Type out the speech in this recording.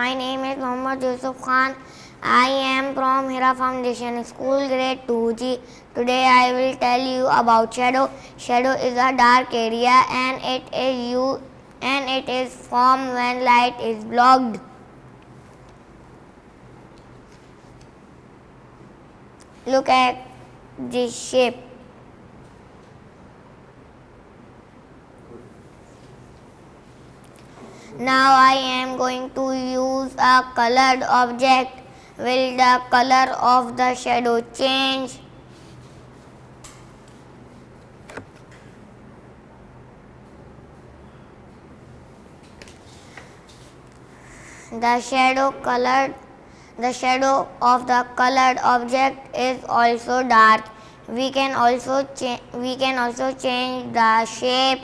My name is Mohammad Yusuf Khan. I am from Hira Foundation School grade 2G. Today I will tell you about shadow. Shadow is a dark area and it is formed when light is blocked. Look at this shape. Now I am going to use a colored object. Will the color of the shadow change? The shadow of the colored object is also dark. We can also change the shape